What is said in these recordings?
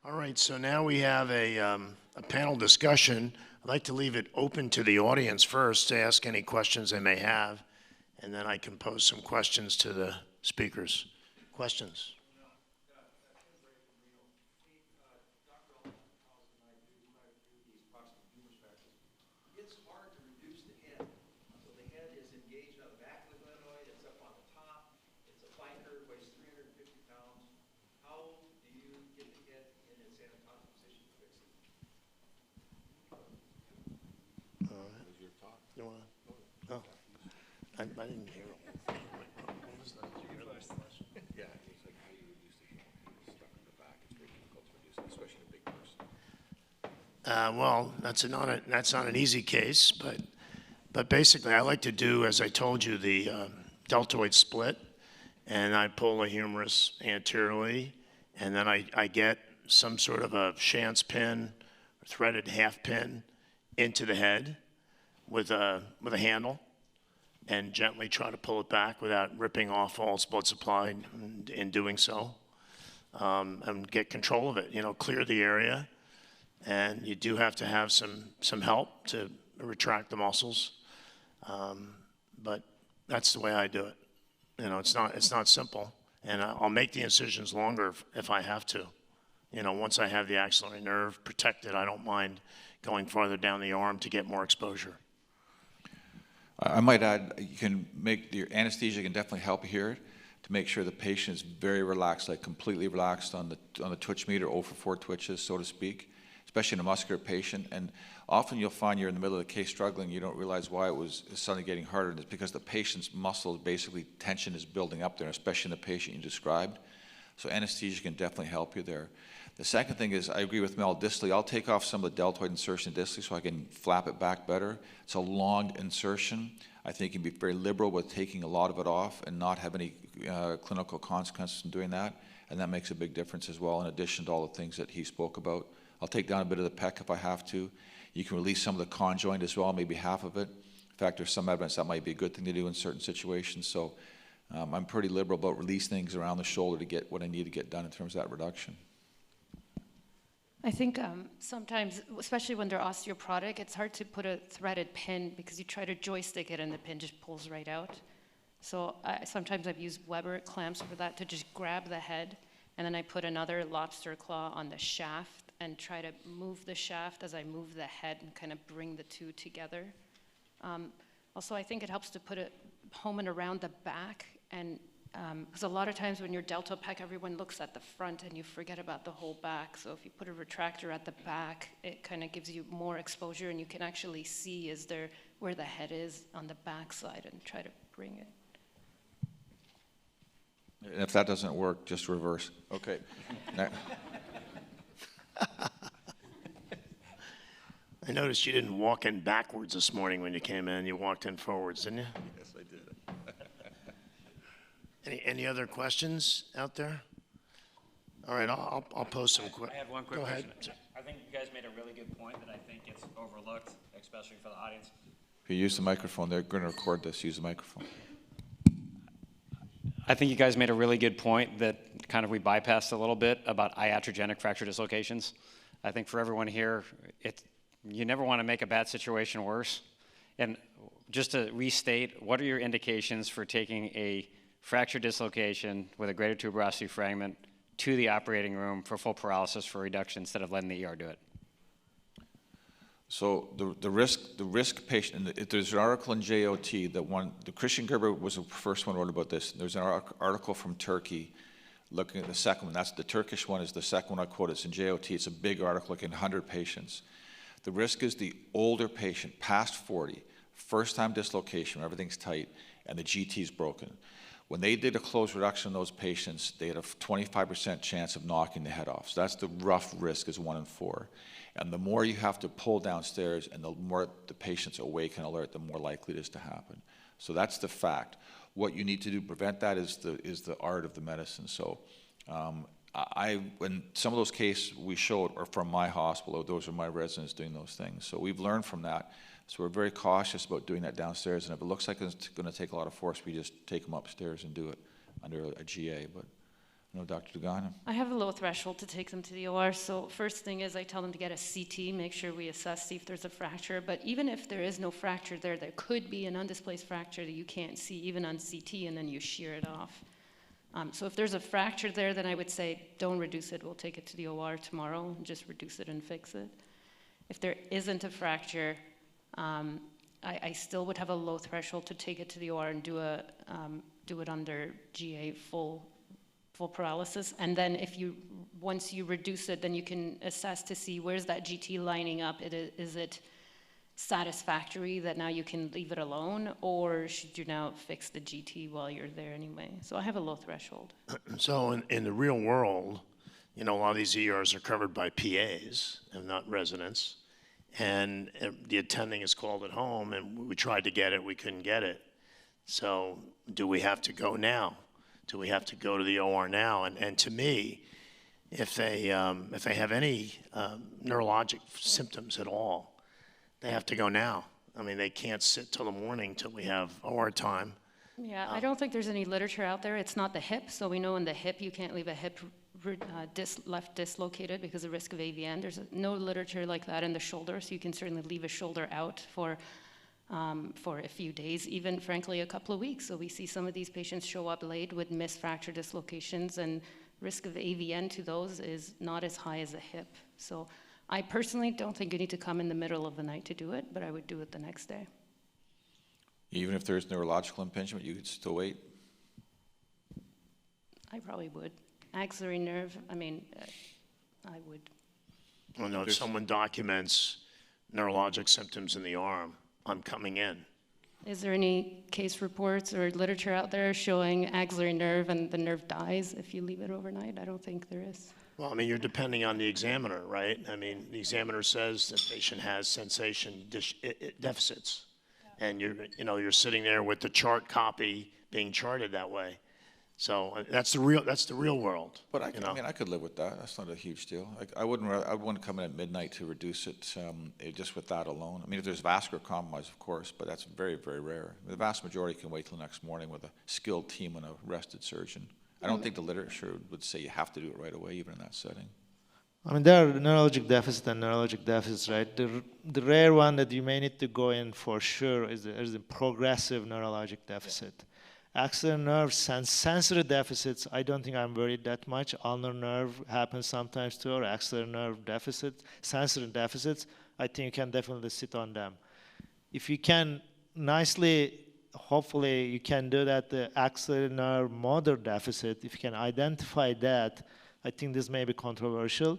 All right, so now we have a panel discussion. I'd like to leave it open to the audience first to ask any questions they may have, and then I can pose some questions to the speakers. Questions? Oh, I didn't hear it. Yeah, it's like how you reduce the hair stuck in the back. It's very difficult to reduce, especially in a big person. Well, that's not an easy case, but basically I like to do, as I told you, the deltoid split, and I pull a humerus anteriorly, and then I get some sort of a Chance pin, or threaded half pin into the head with a handle, and gently try to pull it back without ripping off all its blood supply in doing so, and get control of it, clear the area. And you do have to have some help to retract the muscles, but that's the way I do it. It's not simple, and I'll make the incisions longer if I have to. Once I have the axillary nerve protected, I don't mind going farther down the arm to get more exposure. I might add, you can make your anesthesia can definitely help here to make sure the patient is very relaxed, like completely relaxed on the twitch meter, 0 for 4 twitches, so to speak, especially in a muscular patient. And often you'll find you're in the middle of the case struggling, you don't realize why it was suddenly getting harder, and it's because the patient's muscles, basically tension is building up there, especially in the patient you described. So anesthesia can definitely help you there. The second thing is, I agree with Mel, distally, I'll take off some of the deltoid insertion distally so I can flap it back better. It's a long insertion. I think you can be very liberal with taking a lot of it off and not have any clinical consequences in doing that. And that makes a big difference as well, in addition to all the things that he spoke about. I'll take down a bit of the pec if I have to. You can release some of the conjoint as well, maybe half of it. In fact, there's some evidence that might be a good thing to do in certain situations. So I'm pretty liberal about releasing things around the shoulder to get what I need to get done in terms of that reduction. I think sometimes, especially when they're osteoporotic, it's hard to put a threaded pin because you try to joystick it and the pin just pulls right out. So sometimes I've used Weber clamps for that, to just grab the head, and then I put another lobster claw on the shaft and try to move the shaft as I move the head and kind of bring the two together. Also, I think it helps to put it home and around the back, and because a lot of times when you're delta pec, everyone looks at the front and you forget about the whole back. So if you put a retractor at the back, it kind of gives you more exposure, and you can actually see where the head is on the back side and try to bring it. And if that doesn't work, just reverse. Okay. I noticed you didn't walk in backwards this morning when you came in. You walked in forwards, didn't you? Yes, I did. Any other questions out there? All right, I'll pose some questions. I have one quick Go question. ahead. I think you guys made a really good point that I think gets overlooked, especially for the audience. If you use the microphone, they're going to record this. Use the microphone. I think you guys made a really good point that kind of we bypassed a little bit about iatrogenic fracture dislocations. I think for everyone here, you never want to make a bad situation worse. And just to restate, what are your indications for taking a fracture dislocation with a greater tuberosity fragment to the operating room for full paralysis for reduction instead of letting the ER do it? So the risk patient, and there's an article in JOT the Christian Gerber was the first one who wrote about this. There's an article from Turkey looking at the second one. That's the Turkish one is the second one I quote. It's in JOT. It's a big article looking at 100 patients. The risk is the older patient, past 40, first-time dislocation, everything's tight, and the GT is broken. When they did a closed reduction in those patients, they had a 25% chance of knocking the head off. So that's the rough risk is 1 in 4. And the more you have to pull downstairs and the more the patient's awake and alert, the more likely it is to happen. So that's the fact. What you need to do to prevent that is the art of the medicine. So when some of those cases we showed are from my hospital, those are my residents doing those things. So we've learned from that. So we're very cautious about doing that downstairs. And if it looks like it's going to take a lot of force, we just take them upstairs and do it under a GA. But No, Dr. Dugan? I have a low threshold to take them to the OR, so first thing is I tell them to get a CT, make sure we assess, see if there's a fracture, but even if there is no fracture there, there could be an undisplaced fracture that you can't see even on CT, and then you shear it off. So if there's a fracture there, then I would say, don't reduce it, we'll take it to the OR tomorrow, and just reduce it and fix it. If there isn't a fracture, I still would have a low threshold to take it to the OR and do it under GA full paralysis, and then once you reduce it, then you can assess to see where's that GT lining up. Is it satisfactory that now you can leave it alone, or should you now fix the GT while you're there anyway? So I have a low threshold. So in the real world, a lot of these ERs are covered by PAs and not residents, and the attending is called at home, and we tried to get it, we couldn't get it. So do we have to go now? Do we have to go to the OR now? And to me, if they have any neurologic symptoms at all, they have to go now. I mean, they can't sit till the morning till we have OR time. Yeah, I don't think there's any literature out there. It's not the hip, so we know in the hip you can't leave a hip left dislocated because of risk of AVN. There's no literature like that in the shoulder, so you can certainly leave a shoulder out for a few days, even frankly a couple of weeks. So we see some of these patients show up late with missed fracture dislocations, and risk of AVN to those is not as high as a hip. So I personally don't think you need to come in the middle of the night to do it, but I would do it the next day. Even if there's neurological impingement, you could still wait? I probably would. Axillary nerve, I mean, I would. Well, no, if someone documents neurologic symptoms in the arm, I'm coming in. Is there any case reports or literature out there showing axillary nerve and the nerve dies if you leave it overnight? I don't think there is. Well, I mean, you're depending on the examiner, right? I mean, the examiner says the patient has sensation deficits, and you're sitting there with the chart copy being charted that way. So that's the real world. But I mean, I could live with that. That's not a huge deal. I wouldn't come in at midnight to reduce it just with that alone. I mean, if there's vascular compromise, of course, but that's very, very rare. The vast majority can wait till the next morning with a skilled team and a rested surgeon. I don't think the literature would say you have to do it right away, even in that setting. I mean, there are neurologic deficits and neurologic deficits, right? The rare one that you may need to go in for sure is a progressive neurologic deficit. Yeah. Axillary nerve sensory deficits, I don't think I'm worried that much. Ulnar nerve happens sometimes too, or axillary nerve deficit, sensory deficits, I think you can definitely sit on them. If you can nicely, hopefully you can do that, the axillary nerve motor deficit, if you can identify that, I think this may be controversial.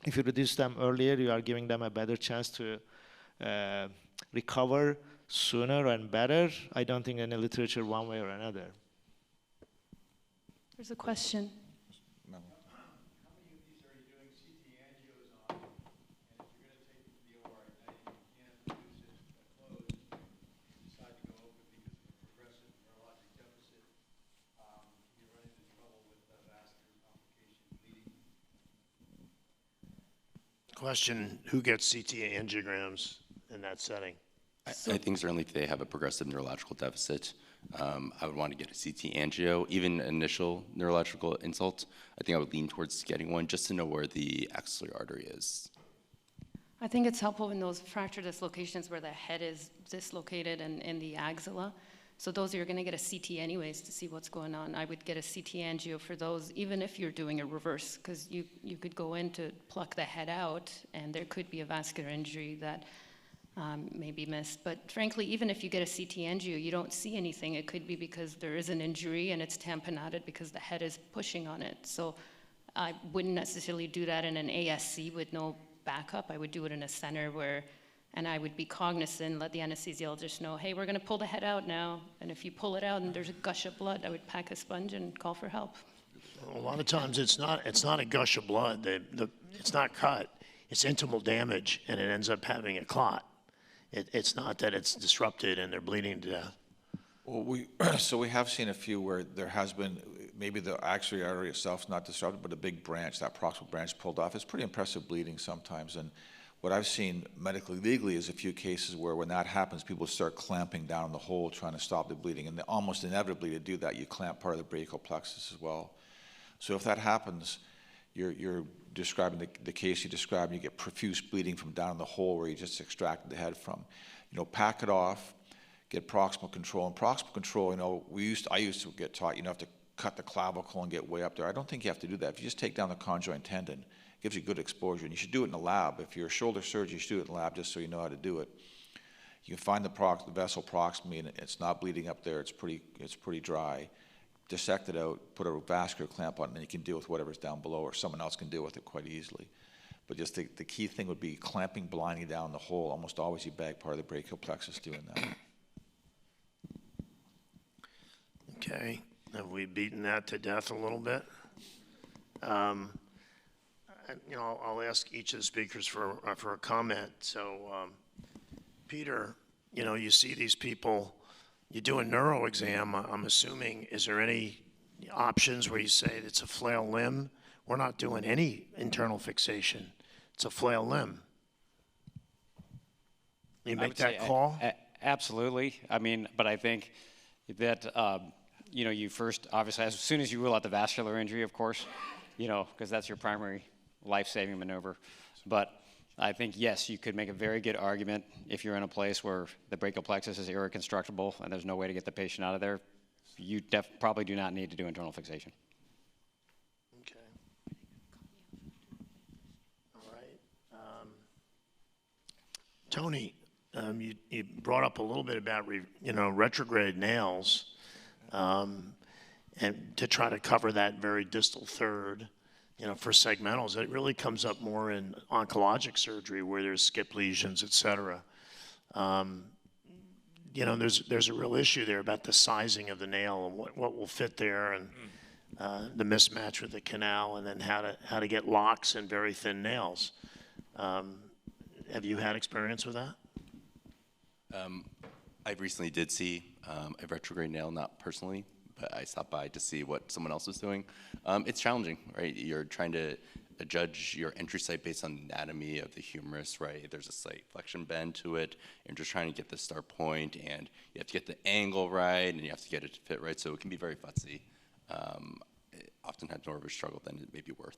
If you reduce them earlier, you are giving them a better chance to recover sooner and better. I don't think any literature one way or another. There's a question. No. How many of these are you doing CT angios on? And if you're going to take it to the OR at night and you can't reduce it closed, you decide to go open because of a progressive neurologic deficit, you run into trouble with vascular complication, bleeding. Question, who gets CT angiograms in that setting? I think certainly if they have a progressive neurological deficit, I would want to get a CT angio, even initial neurological insult. I think I would lean towards getting one just to know where the axillary artery is. I think it's helpful in those fracture dislocations where the head is dislocated and in the axilla. So those you're going to get a CT anyways to see what's going on. I would get a CT angio for those, even if you're doing a reverse, because you could go in to pluck the head out, and there could be a vascular injury that may be missed. But frankly, even if you get a CT angio, you don't see anything. It could be because there is an injury and it's tamponaded because the head is pushing on it. So I wouldn't necessarily do that in an ASC with no backup. I would do it in a center where, and I would be cognizant, let the anesthesiologist know, hey, we're going to pull the head out now. And if you pull it out and there's a gush of blood, I would pack a sponge and call for help. A lot of times it's not a gush of blood. It's not cut. It's intimal damage, and it ends up having a clot. It's not that it's disrupted and they're bleeding to death. Well, so we have seen a few where there has been, maybe the axillary artery itself is not disrupted, but a big branch, that proximal branch pulled off. It's pretty impressive bleeding sometimes. And what I've seen medically, legally, is a few cases where when that happens, people start clamping down on the hole, trying to stop the bleeding. And almost inevitably to do that, you clamp part of the brachial plexus as well. So if that happens, you're describing the case you described, you get profuse bleeding from down in the hole where you just extracted the head from. You know, pack it off, get proximal control. And proximal control, you know, I used to get taught, you know, have to cut the clavicle and get way up there. I don't think you have to do that. If you just take down the conjoint tendon, it gives you good exposure. And you should do it in the lab. If you're a shoulder surgeon, you should do it in the lab just so you know how to do it. You can find the vessel proximally, and it's not bleeding up there. It's pretty dry. Dissect it out, put a vascular clamp on it, and then you can deal with whatever's down below, or someone else can deal with it quite easily. But just the key thing would be clamping blindly down the hole. Almost always you bag part of the brachial plexus doing that. Okay, have we beaten that to death a little bit? You know, I'll ask each of the speakers for a comment. So, Peter, you know, you see these people, you do a neuro exam, I'm assuming, is there any options where you say it's a flail limb? We're not doing any internal fixation. It's a flail limb. You I make would that say call? Absolutely. I mean, but I think that, you know, you first, obviously, as soon as you rule out the vascular injury, of course, you know, because that's your primary life-saving maneuver. But I think, yes, you could make a very good argument if you're in a place where the brachial plexus is irreconstructible and there's no way to get the patient out of there. You probably do not need to do internal fixation. Okay. All right. Tony, you brought up a little bit about you know, retrograde nails, and to try to cover that very distal third. You know, for segmentals, it really comes up more in oncologic surgery where there's skip lesions, et cetera. You know, there's a real issue there about the sizing of the nail and what will fit there, and the mismatch with the canal, and then how to get locks in very thin nails. Have you had experience with that? I recently did see a retrograde nail, not personally, but I stopped by to see what someone else was doing. It's challenging, right? You're trying to judge your entry site based on the anatomy of the humerus, right? There's a slight flexion bend to it, and just trying to get the start point, and you have to get the angle right, and you have to get it to fit right, so it can be very futzy. It oftentimes more of a struggle than it may be worth.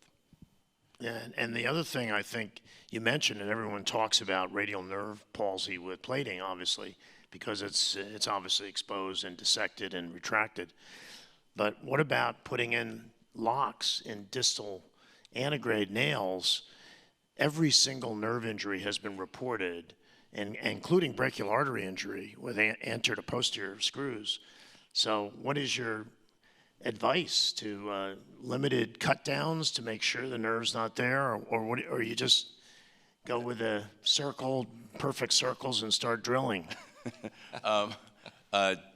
Yeah, and the other thing I think you mentioned, and everyone talks about radial nerve palsy with plating, obviously, because it's obviously exposed and dissected and retracted. But what about putting in locks in distal antegrade nails? Every single nerve injury has been reported, and including brachial artery injury with anterior to posterior screws. So what is your advice to limited cut downs to make sure the nerve's not there, or you just go with the perfect circles and start drilling?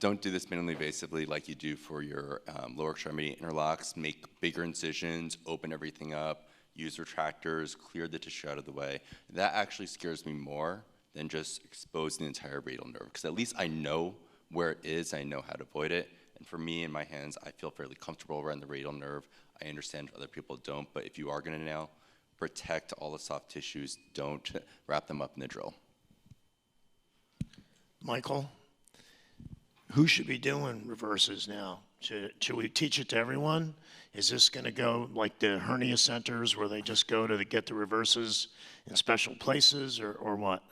Don't do this minimally invasively like you do for your lower extremity interlocks. Make bigger incisions, open everything up, use retractors, clear the tissue out of the way. That actually scares me more than just exposing the entire radial nerve, because at least I know where it is, I know how to avoid it. And for me, in my hands, I feel fairly comfortable around the radial nerve. I understand other people don't, but if you are going to nail, protect all the soft tissues. Don't wrap them up in the drill. Michael, who should be doing reverses now? Should we teach it to everyone? Is this going to go like the hernia centers where they just go to get the reverses in special places, or what?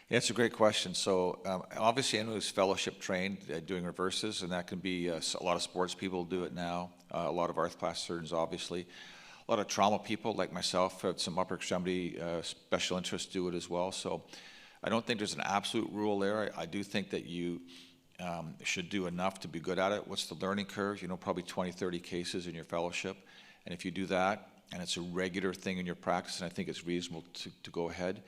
Yeah, it's a great question. So obviously anyone who's fellowship trained doing reverses, and that can be a lot of sports people do it now, a lot of arthroplasty surgeons obviously. A lot of trauma people like myself, some upper extremity special interests do it as well. So I don't think there's an absolute rule there. I do think that you should do enough to be good at it. What's the learning curve? You know, probably 20, 30 cases in your fellowship. And if you do that, and it's a regular thing in your practice, and I think it's reasonable to go ahead,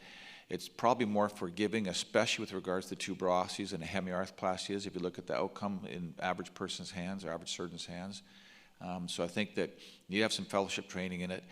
it's probably more forgiving, especially with regards to tuberosities and hemiarthroplasties, if you look at the outcome in average person's hands or average surgeon's hands. So I think that you have some fellowship training in it.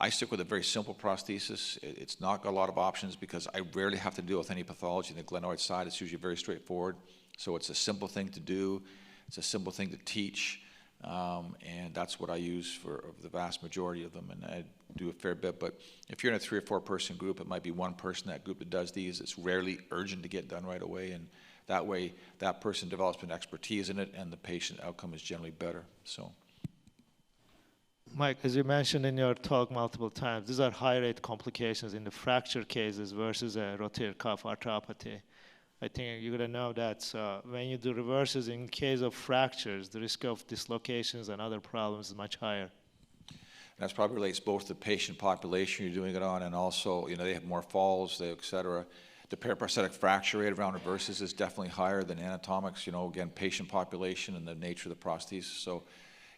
I stick with a very simple prosthesis. It's not got a lot of options because I rarely have to deal with any pathology on the glenoid side. It's usually very straightforward. So it's a simple thing to do. It's a simple thing to teach. And that's what I use for the vast majority of them. And I do a fair bit. But if you're in a 3 or 4 person group, it might be one person in that group that does these. It's rarely urgent to get done right away. And that way, that person develops an expertise in it, and the patient outcome is generally better. So. Mike, as you mentioned in your talk multiple times, these are high-rate complications in the fracture cases versus a rotator cuff arthropathy. I think you're going to know that. So when you do reverses in case of fractures, the risk of dislocations and other problems is much higher. And that probably relates both to the patient population you're doing it on, and also, they have more falls, et cetera. The paraprosthetic fracture rate around reverses is definitely higher than anatomics, again, patient population and the nature of the prosthesis. So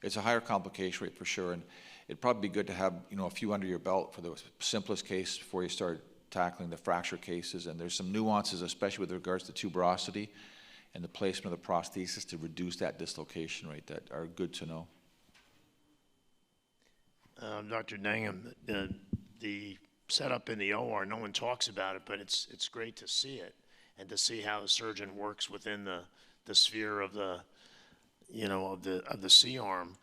it's a higher complication rate for sure. And it'd probably be good to have, a few under your belt for the simplest case before you start tackling the fracture cases. And there's some nuances, especially with regards to tuberosity and the placement of the prosthesis to reduce that dislocation rate, that are good to know. Dr. Dangham, the setup in the OR, no one talks about it, but it's great to see it and to see how the surgeon works within the sphere of the C-arm.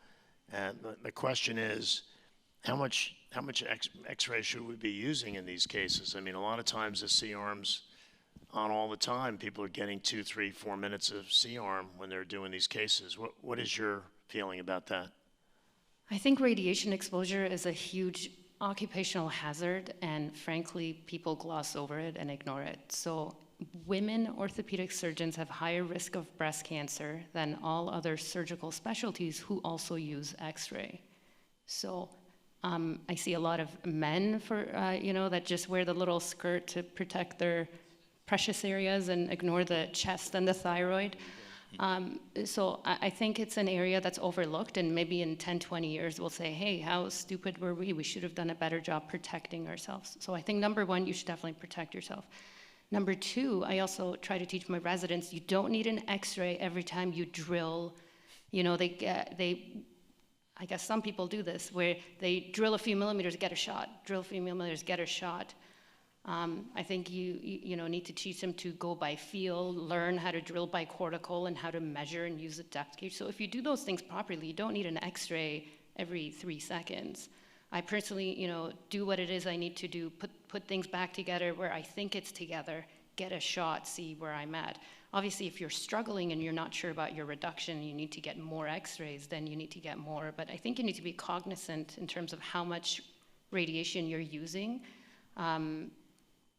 And the question is, how much X-ray should we be using in these cases? I mean, a lot of times the C-arm's on all the time. People are getting 2, 3, 4 minutes of C-arm when they're doing these cases. What is your feeling about that? I think radiation exposure is a huge occupational hazard, and frankly, people gloss over it and ignore it. So women orthopedic surgeons have higher risk of breast cancer than all other surgical specialties who also use X-ray. So I see a lot of men that just wear the little skirt to protect their precious areas and ignore the chest and the thyroid. So I think it's an area that's overlooked, and maybe in 10, 20 years we'll say, hey, how stupid were we? We should have done a better job protecting ourselves. So I think number one, you should definitely protect yourself. Number two, I also try to teach my residents, you don't need an X-ray every time you drill. I guess some people do this, where they drill a few millimeters, get a shot, drill a few millimeters, get a shot. I think you need to teach them to go by feel, learn how to drill by cortical, and how to measure and use a depth gauge. So if you do those things properly, you don't need an X-ray every 3 seconds. I personally, do what it is I need to do, put things back together where I think it's together, get a shot, see where I'm at. Obviously, if you're struggling and you're not sure about your reduction, you need to get more X-rays, then you need to get more. But I think you need to be cognizant in terms of how much radiation you're using,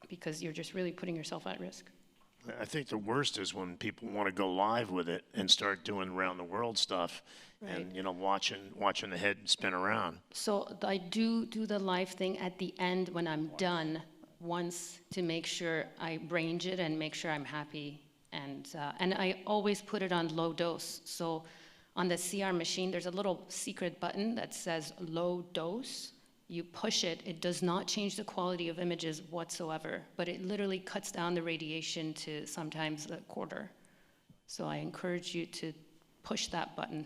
because you're just really putting yourself at risk. I think the worst is when people want to go live with it and start doing around the world stuff, Right. and watching the head spin around. So I do the live thing at the end when I'm done once to make sure I range it and make sure I'm happy. And I always put it on low dose. So on the CR machine, there's a little secret button that says low dose. You push it, it does not change the quality of images whatsoever, but it literally cuts down the radiation to sometimes a quarter. So I encourage you to push that button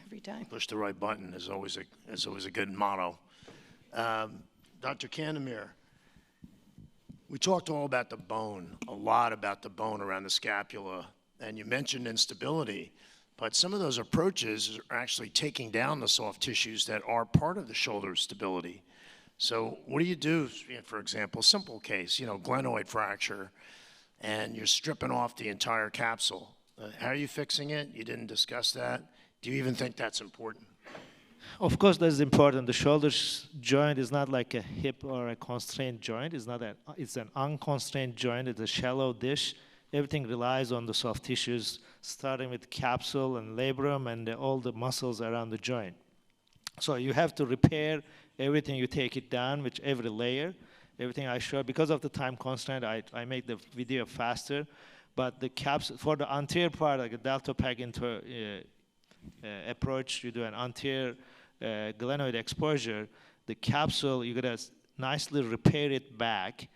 every time. Push the right button is always a good motto. Dr. Candemire, we talked all about the bone, a lot about the bone around the scapula, and you mentioned instability, but some of those approaches are actually taking down the soft tissues that are part of the shoulder stability. So what do you do, for example, simple case, glenoid fracture, and you're stripping off the entire capsule. How are you fixing it? You didn't discuss that. Do you even think that's important? Of course, that's important. The shoulder joint is not like a hip or a constrained joint. It's an unconstrained joint. It's a shallow dish. Everything relies on the soft tissues, starting with capsule and labrum and all the muscles around the joint. So you have to repair everything. You take it down with every layer. Everything I showed, because of the time constraint, I make the video faster. But the capsule, for the anterior part, like a delta peg into approach, you do an anterior glenoid exposure. The capsule, you gotta nicely repair it back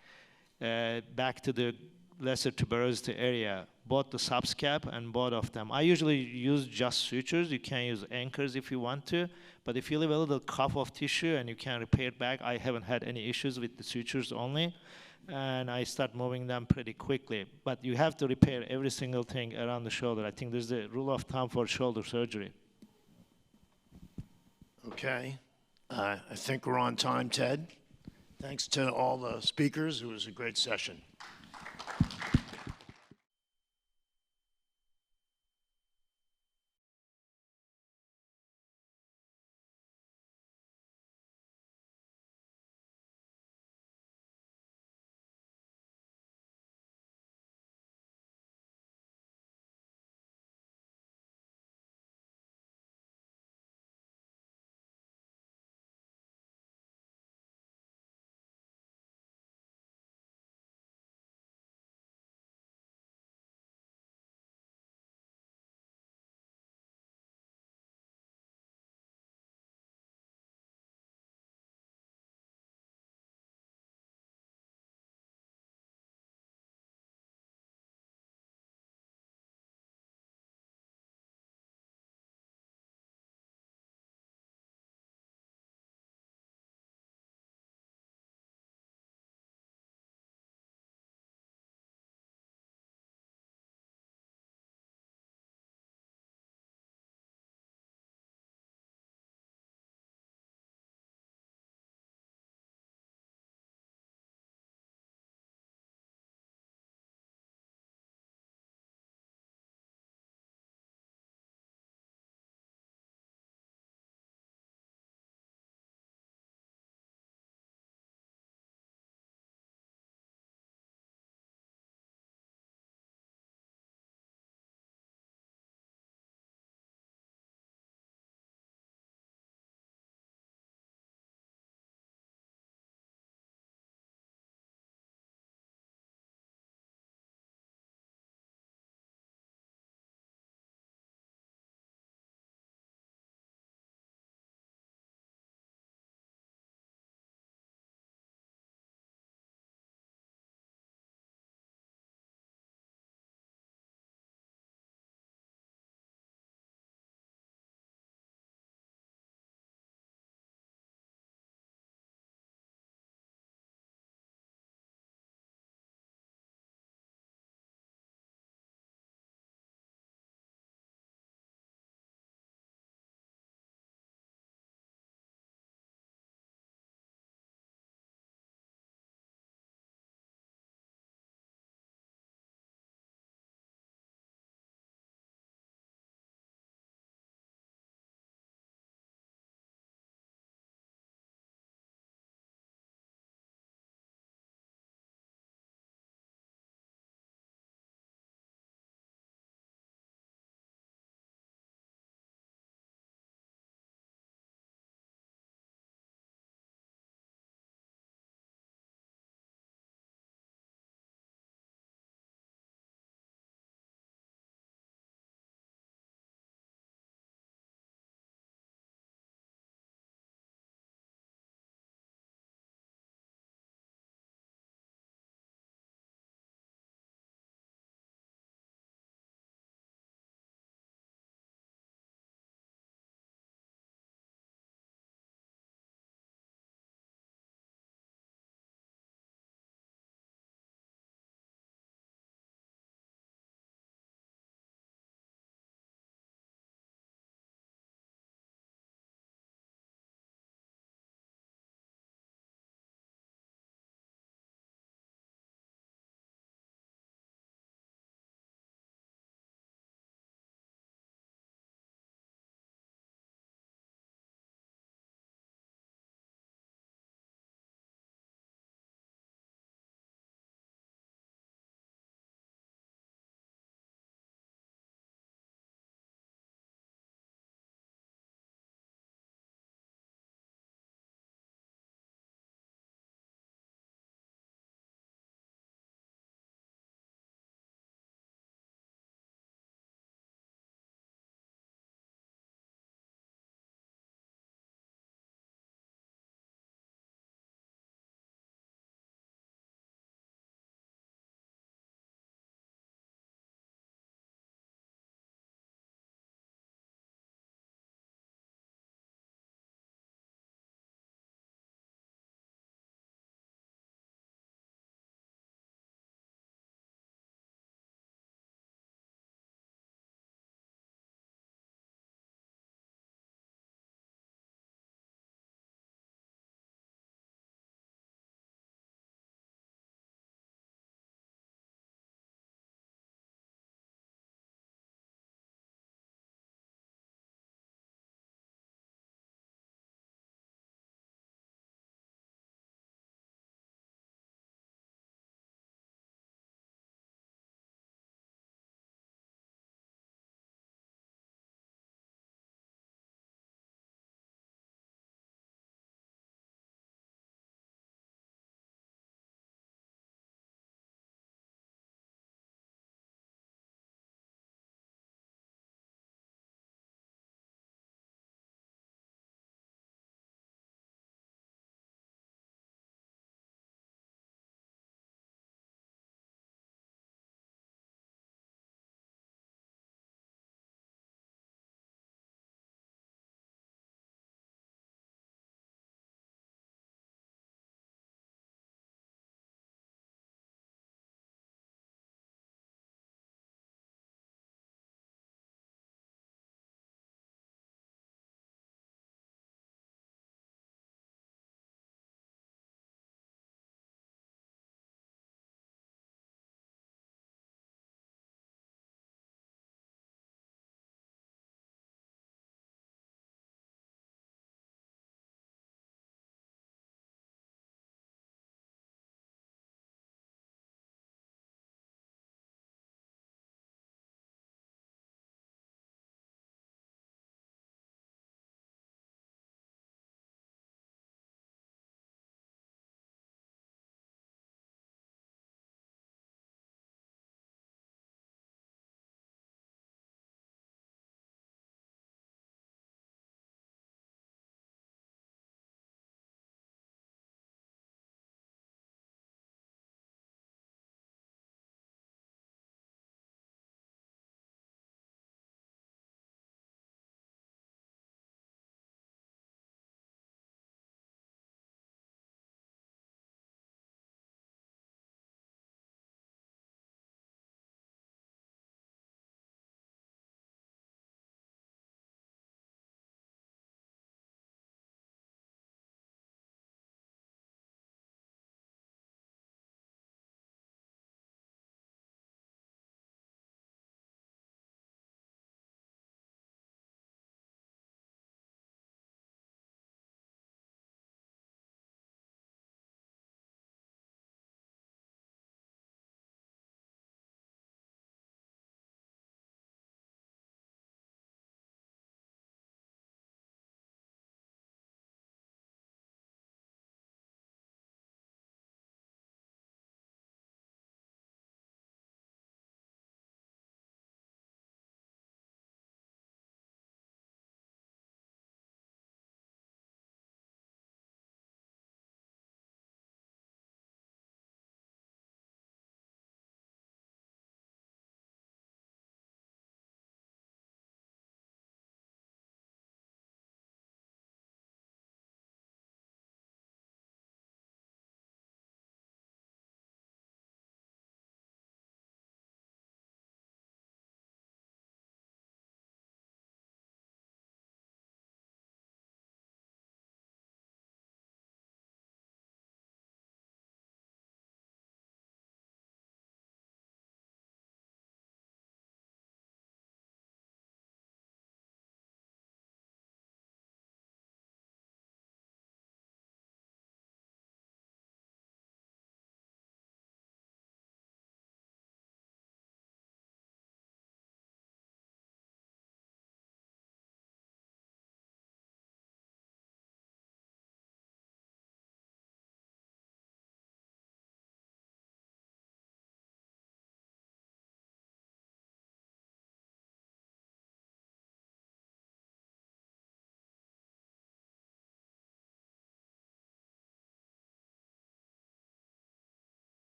to the lesser tuberosity area, both the subscap and both of them. I usually use just sutures. You can use anchors if you want to, but if you leave a little cuff of tissue and you can repair it back, I haven't had any issues with the sutures only, and I start moving them pretty quickly. But you have to repair every single thing around the shoulder. I think there's a rule of thumb for shoulder surgery. Okay. I think we're on time, Ted. Thanks to all the speakers. It was a great session.